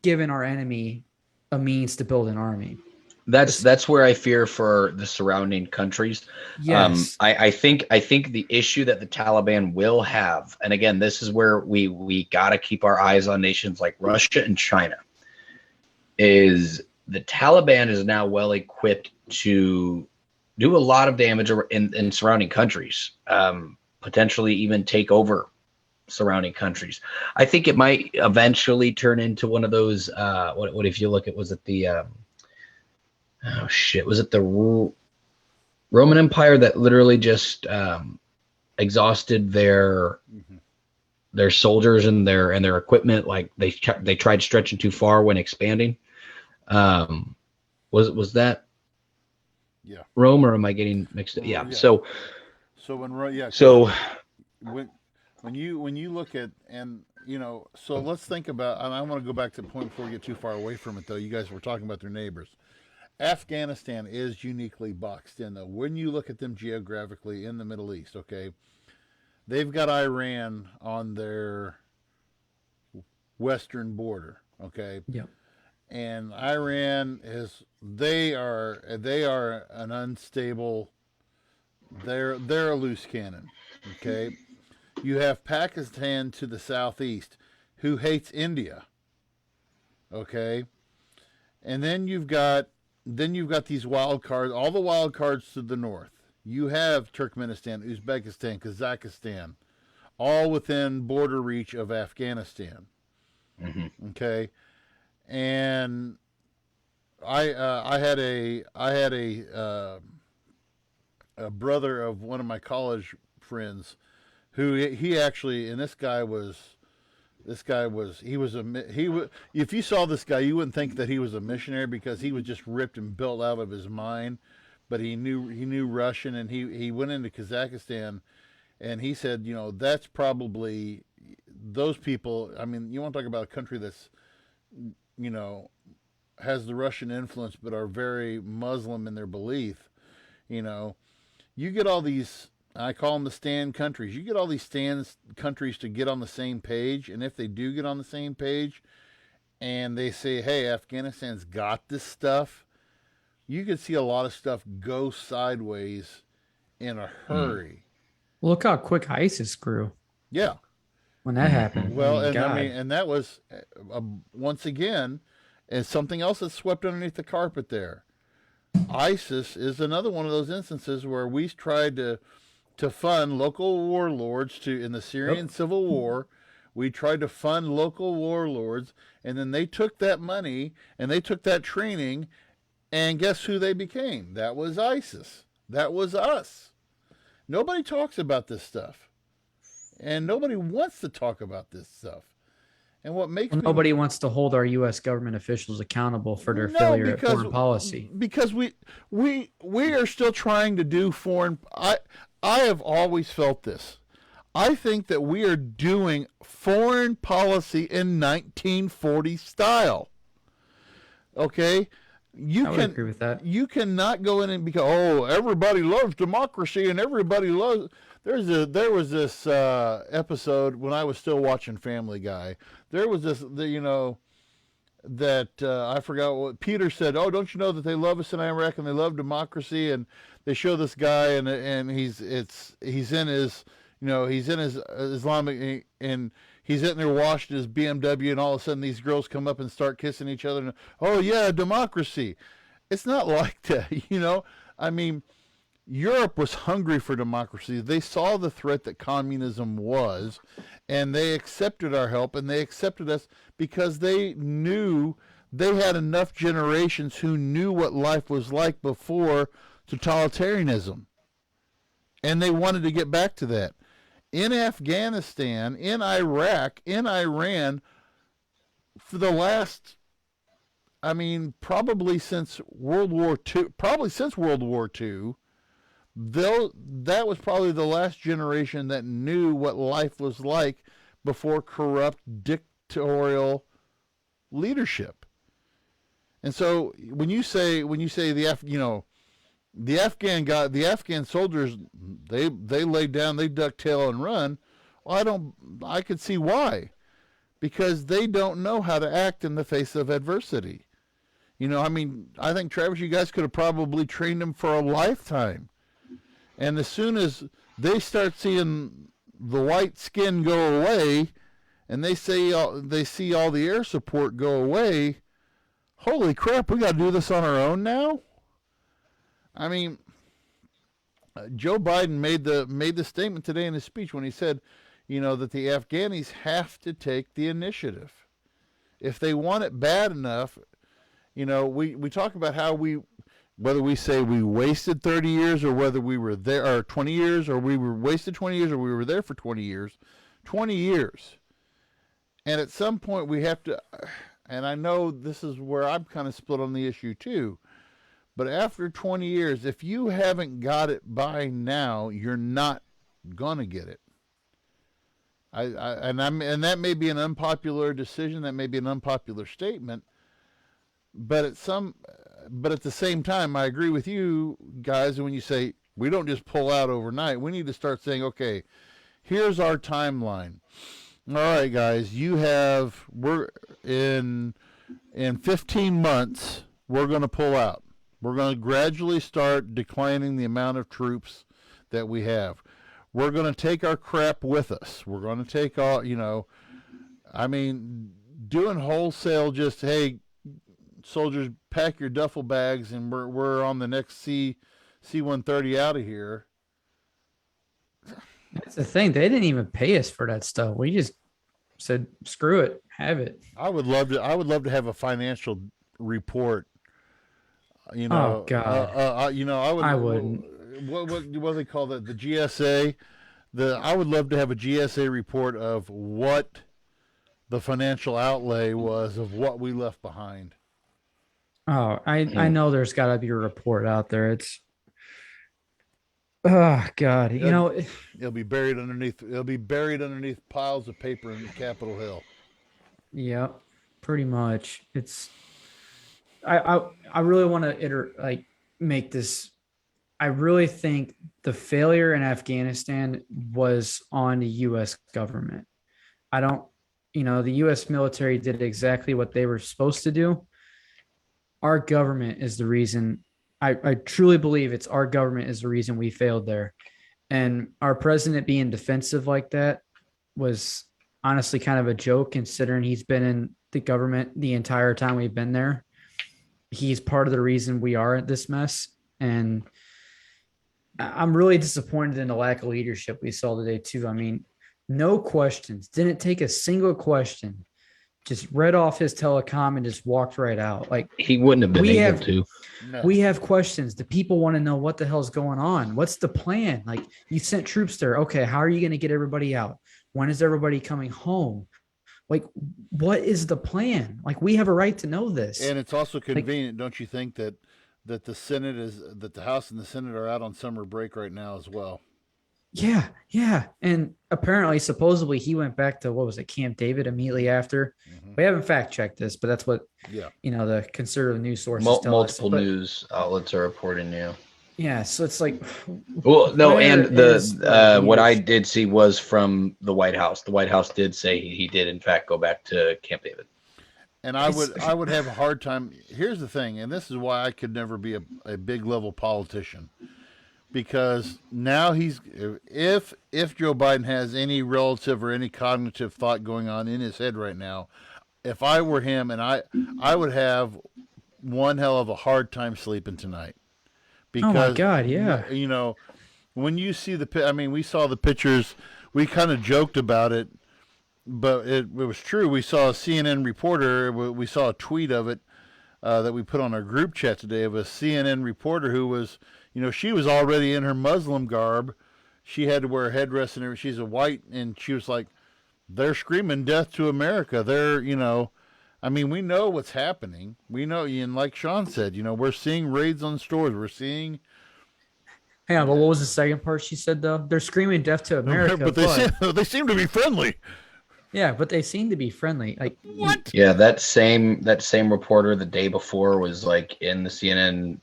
given our enemy a means to build an army. That's where I fear for the surrounding countries. Yes. I think the issue that the Taliban will have, and again, this is where we got to keep our eyes on nations like Russia and China, is the Taliban is now well equipped to do a lot of damage in surrounding countries, potentially even take over surrounding countries. I think it might eventually turn into one of those. What if you look at, was it the was it the Roman Empire that literally just exhausted their soldiers and their equipment? Like they tried stretching too far when expanding. Was that Rome, or am I getting mixed up? Yeah. So when you look at, and so let's think about, and I want to go back to the point before we get too far away from it though. You guys were talking about their neighbors. Afghanistan is uniquely boxed in though. When you look at them geographically in the Middle East, okay, they've got Iran on their western border, okay. Yep. And Iran they are an unstable. They're a loose cannon, okay. You have Pakistan to the southeast, who hates India, okay, and then you've got these wild cards, all the wild cards to the north. You have Turkmenistan, Uzbekistan, Kazakhstan, all within border reach of Afghanistan. Mm-hmm. Okay, and I had a brother of one of my college friends who he actually, and this guy was if you saw this guy, you wouldn't think that he was a missionary, because he was just ripped and built out of his mind. But he knew Russian, and he went into Kazakhstan, and he said, that's probably those people. I mean, you want to talk about a country that's, has the Russian influence, but are very Muslim in their belief. You get all these, I call them the stand countries. You get all these stand countries to get on the same page, and if they do get on the same page, and they say, hey, Afghanistan's got this stuff, you could see a lot of stuff go sideways in a hurry. Look how quick ISIS grew. Yeah. When that happened. Well, and that was, once again, and something else that's swept underneath the carpet there. ISIS is another one of those instances where we tried to fund local warlords in the Syrian civil war. We tried to fund local warlords, and then they took that money and they took that training, and guess who they became? That was ISIS. That was us. Nobody talks about this stuff. And nobody wants to talk about this stuff. And what makes Well, me nobody wants to hold our U.S. government officials accountable for their no failure at foreign policy. because we are still trying to do foreign. I have always felt this. I think that we are doing foreign policy in 1940 style. Okay, I would agree with that. You cannot go in and because oh everybody loves democracy and everybody loves. There was this episode when I was still watching Family Guy. There was this that I forgot what Peter said. Oh, don't you know that they love us in Iraq and they love democracy? And they show this guy and he's in his he's in his Islamic and he's sitting there washing his BMW and all of a sudden these girls come up and start kissing each other. And, oh yeah, democracy. It's not like that, I mean, Europe was hungry for democracy. They saw the threat that communism was, and they accepted our help, and they accepted us because they knew they had enough generations who knew what life was like before totalitarianism. And they wanted to get back to that. In Afghanistan, in Iraq, in Iran, for the last, probably since World War II, that was probably the last generation that knew what life was like before corrupt dictatorial leadership. And so when you say the Afghan soldiers they laid down, they duck tail and run. Well, I could see why, because they don't know how to act in the face of adversity. I think Travis, you guys could have probably trained them for a lifetime. And as soon as they start seeing the white skin go away, and they see all the air support go away, holy crap, we got to do this on our own now? Joe Biden made the statement today in his speech when he said, that the Afghanis have to take the initiative. If they want it bad enough, we talk about how whether we say we wasted 30 years or whether we were there, or 20 years, or we were wasted 20 years, or we were there for 20 years. And at some point we have to, and I know this is where I'm kind of split on the issue too, but after 20 years, if you haven't got it by now, you're not going to get it. And that may be an unpopular decision, that may be an unpopular statement, but at the same time, I agree with you guys when you say we don't just pull out overnight. We need to start saying, okay, here's our timeline. All right, guys, we're in 15 months, we're going to pull out. We're going to gradually start declining the amount of troops that we have. We're going to take our crap with us. We're going to take all, doing wholesale just, hey, soldiers, pack your duffel bags and we're on the next C-130 out of here. That's the thing. They didn't even pay us for that stuff. We just said, screw it, have it. I would love to have a financial report. Oh God. I wouldn't. What do they call that? The GSA. I would love to have a GSA report of what the financial outlay was of what we left behind. Oh, I know there's got to be a report out there. It's, oh God, it'll be buried underneath piles of paper in Capitol Hill. Yeah, pretty much. It's, I really want to make this. I really think the failure in Afghanistan was on the U.S. government. The U.S. military did exactly what they were supposed to do. Our government is the reason. I truly believe it's our government is the reason we failed there. And our president being defensive like that was honestly kind of a joke, considering he's been in the government the entire time we've been there. He's part of the reason we are at this mess. And I'm really disappointed in the lack of leadership we saw today too. No questions. Didn't take a single question just read off his telecom and just walked right out. Like He wouldn't have been we able have to. No. we have questions. The people want to know what the hell's going on. What's the plan? Like you sent troops there. Okay, how are you going to get everybody out? When is everybody coming home? Like, what is the plan? Like, we have a right to know this. And it's also Like, convenient, don't you think, that the House and the Senate are out on summer break right now as well. yeah, yeah. And apparently, supposedly, he went back to what was it, Camp David immediately after. Mm-hmm. We haven't fact checked this, but that's what Yeah. the conservative news sources tell Multiple us. But news outlets are reporting now. yeah, so it's like, Well, no, and what I leadership? did see was from the White House. The White House did say he did in fact go back to Camp David. And I would have a hard time. Here's the thing, and this is why I could never be a big level politician, because now if Joe Biden has any relative or any cognitive thought going on in his head right now, if I were him, and I would have one hell of a hard time sleeping tonight, Oh my because God, yeah. when you see we saw the pictures, we kind of joked about it, but it was true. We saw a CNN reporter. We saw a tweet of it that we put on our group chat today of a CNN reporter who was, she was already in her Muslim garb. She had to wear a headdress and everything. She's a white, and she was like, "They're screaming death to America." We know what's happening. We know, and like Sean said, we're seeing raids on stores. We're seeing. Hang on, but what was the second part she said though? They're screaming death to America, but they seem to be friendly. yeah, but they seem to be friendly. Like What? Yeah, that same reporter the day before was like in the CNN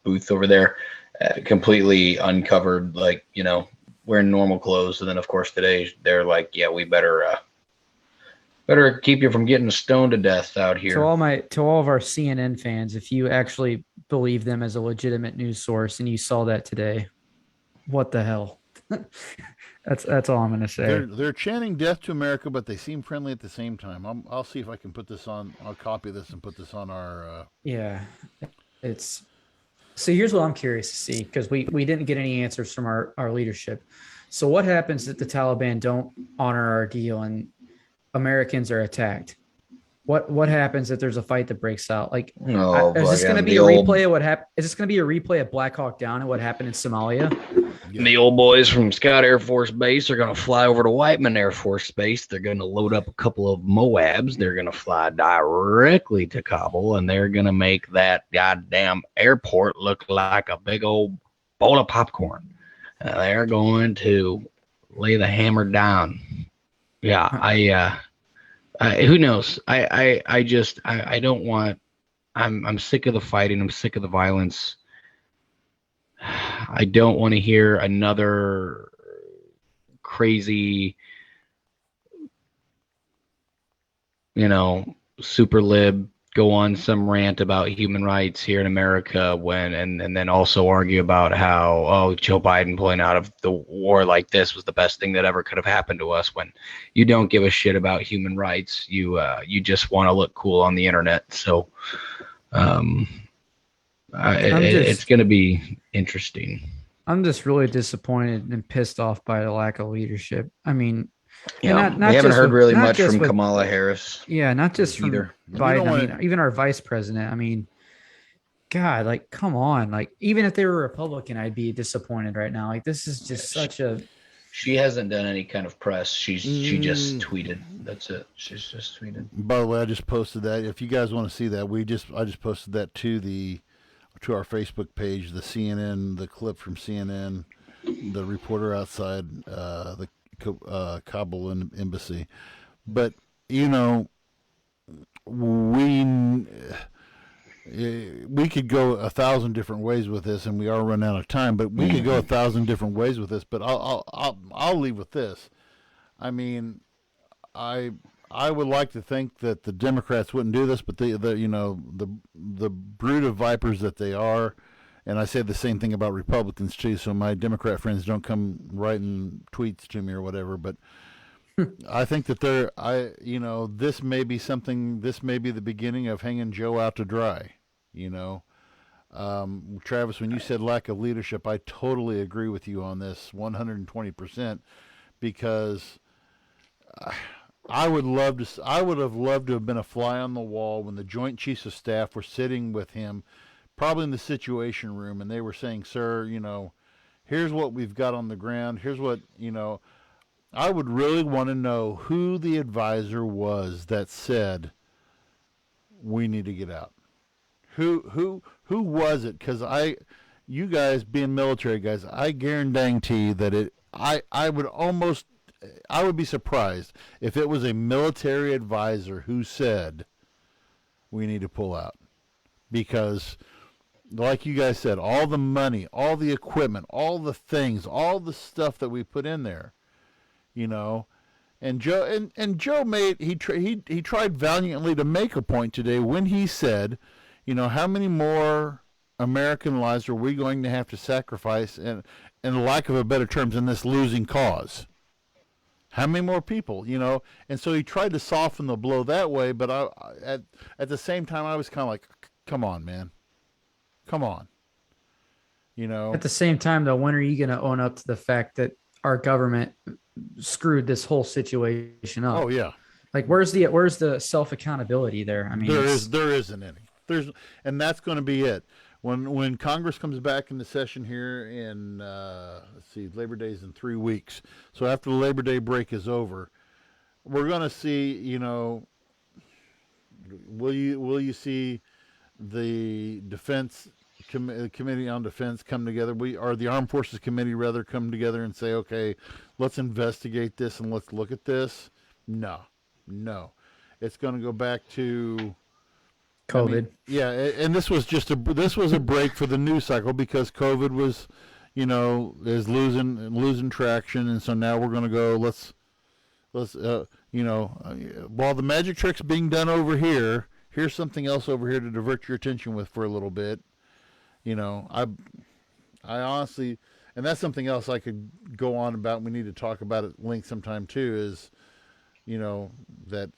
booth over there, completely uncovered, like wearing normal clothes. And then of course today they're like, yeah, we better keep you from getting stoned to death out here. to all of our CNN fans, if you actually believe them as a legitimate news source and you saw that today, what the hell? That's all I'm gonna say. They're chanting death to America, but they seem friendly at the same time. I'll see if I can put this on. I'll copy this and put this on our. Yeah, it's so. Here's what I'm curious to see, because we didn't get any answers from our leadership. So what happens if the Taliban don't honor our deal and Americans are attacked? What happens if there's a fight that breaks out? Like, is this going to be a replay of what happened? Is this going to be a replay of Black Hawk Down and what happened in Somalia? Yeah. The old boys from Scott Air Force Base are going to fly over to Whiteman Air Force Base. They're going to load up a couple of Moabs. They're going to fly directly to Kabul, and they're going to make that goddamn airport look like a big old bowl of popcorn. They're going to lay the hammer down. Yeah, who knows? I don't want. I'm sick of the fighting. I'm sick of the violence. I don't want to hear another crazy, super lib go on some rant about human rights here in America and then also argue about how, Joe Biden pulling out of the war like this was the best thing that ever could have happened to us, when you don't give a shit about human rights. You just want to look cool on the internet. So it's going to be interesting. I'm just really disappointed and pissed off by the lack of leadership. I mean, we haven't heard really much from Kamala Harris. Yeah, not just from either. Biden. Even our vice president. I mean, God, like, come on. Like, even if they were Republican, I'd be disappointed right now. Like, this is just such a. She hasn't done any kind of press. She just tweeted. That's it. She's just tweeted. By the way, I just posted that. If you guys want to see that, I just posted that to our Facebook page. The clip from CNN, the reporter outside the Kabul embassy. But we could go 1,000 different ways with this, and we are running out of time. But we could go 1,000 different ways with this. But I'll leave with this. I mean, I would like to think that the Democrats wouldn't do this, but the brood of vipers that they are, and I say the same thing about Republicans too. So my Democrat friends don't come writing tweets to me or whatever. But I think that this may be something. This may be the beginning of hanging Joe out to dry. Travis, when you said lack of leadership, I totally agree with you on this, 120%, because I would have loved to have been a fly on the wall when the Joint Chiefs of Staff were sitting with him, probably in the Situation Room, and they were saying, "Sir, here's what we've got on the ground. Here's what I would really want to know who the advisor was that said we need to get out. Who was it? Because you guys being military guys, I guarantee that I would be surprised if it was a military advisor who said we need to pull out, because like you guys said, all the money, all the equipment, all the things, all the stuff that we put in there, and Joe made he tried valiantly to make a point today when he said, how many more American lives are we going to have to sacrifice, and in lack of a better terms, in this losing cause? How many more people, And so he tried to soften the blow that way, but at the same time, I was kind of like, come on, man. Come on. At the same time, though, when are you going to own up to the fact that our government screwed this whole situation up? Oh, yeah. Like, where's the self-accountability there? I mean, there isn't any. And that's going to be it. When Congress comes back into session here in Labor Day's in 3 weeks. So after the Labor Day break is over, we're going to see, will you see the Defense Committee on Defense come together? The Armed Forces Committee rather come together and say, okay, let's investigate this and let's look at this. No. It's going to go back to COVID. And this was a break for the news cycle because COVID was, is losing traction, and so now we're going to go. Let's while the magic trick's being done over here, here's something else over here to divert your attention with for a little bit. I honestly, and that's something else I could go on about. We need to talk about it length sometime too. Is that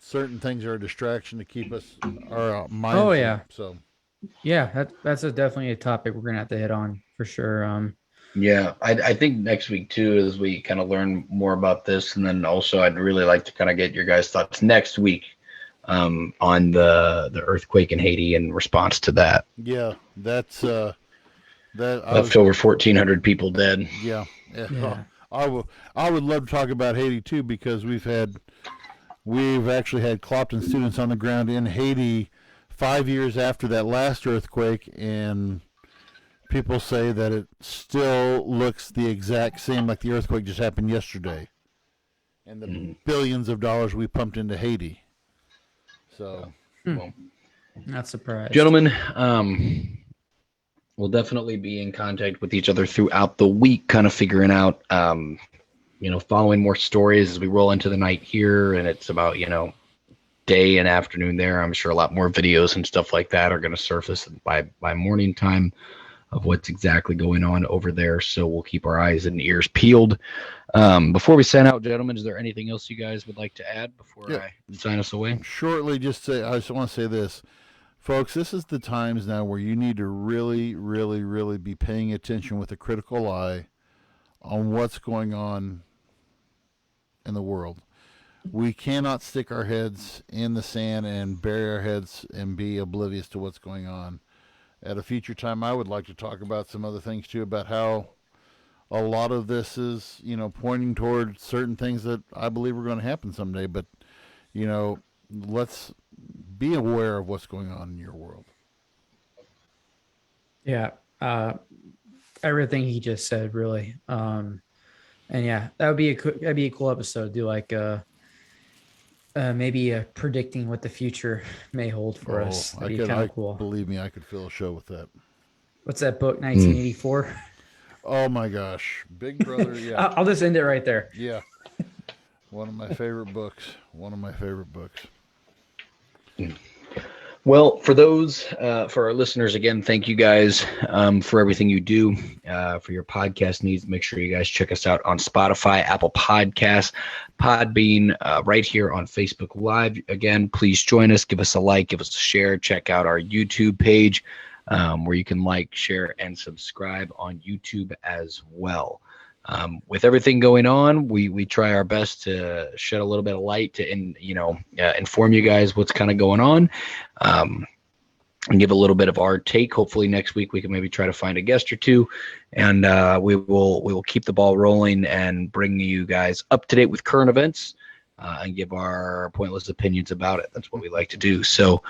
certain things are a distraction to keep us our minds. Oh yeah. So yeah, that's definitely a topic we're gonna have to hit on for sure. Yeah, I think next week too, as we kind of learn more about this, and then also I'd really like to kind of get your guys' thoughts next week on the earthquake in Haiti in response to that. Yeah, that's that left over 1,400 people dead. Yeah. I would love to talk about Haiti too, because we've actually had Clopton students on the ground in Haiti 5 years after that last earthquake, and people say that it still looks the exact same, like the earthquake just happened yesterday, and the billions of dollars we pumped into Haiti. So, well, not surprised, gentlemen. We'll definitely be in contact with each other throughout the week, kind of figuring out, following more stories as we roll into the night here, and it's about, day and afternoon there. I'm sure a lot more videos and stuff like that are going to surface by morning time of what's exactly going on over there. So we'll keep our eyes and ears peeled. Before we sign out, gentlemen, is there anything else you guys would like to add before I sign us away? Shortly, I just want to say this. Folks, this is the times now where you need to really, really, really be paying attention with a critical eye on what's going on in the world. We cannot stick our heads in the sand and bury our heads and be oblivious to what's going on. At a future time, I would like to talk about some other things too, about how a lot of this is, pointing toward certain things that I believe are going to happen someday. But, let's be aware of what's going on in your world. Yeah. Everything he just said, really. And yeah, that'd be a cool episode. Do like maybe predicting what the future may hold for us. That'd be kind of cool. Believe me, I could fill a show with that. What's that book? 1984. Oh my gosh, Big Brother. Yeah. I'll just end it right there. Yeah. One of my favorite books. Well, for our listeners, again, thank you guys for everything you do for your podcast needs. Make sure you guys check us out on Spotify, Apple Podcasts, Podbean, right here on Facebook Live. Again, please join us. Give us a like, give us a share. Check out our YouTube page where you can like, share, and subscribe on YouTube as well. With everything going on, we try our best to shed a little bit of light to inform you guys what's kind of going on, and give a little bit of our take. Hopefully next week we can maybe try to find a guest or two, and we will keep the ball rolling and bring you guys up to date with current events, and give our pointless opinions about it. That's what we like to do. So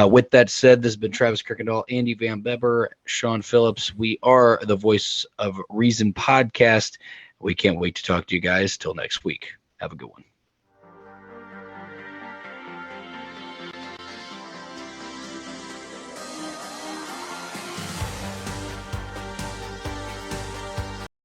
with that said, this has been Travis Kirkendall, Andy Van Beber, Sean Phillips. We are the Voice of Reason podcast. We can't wait to talk to you guys. Till next week. Have a good one.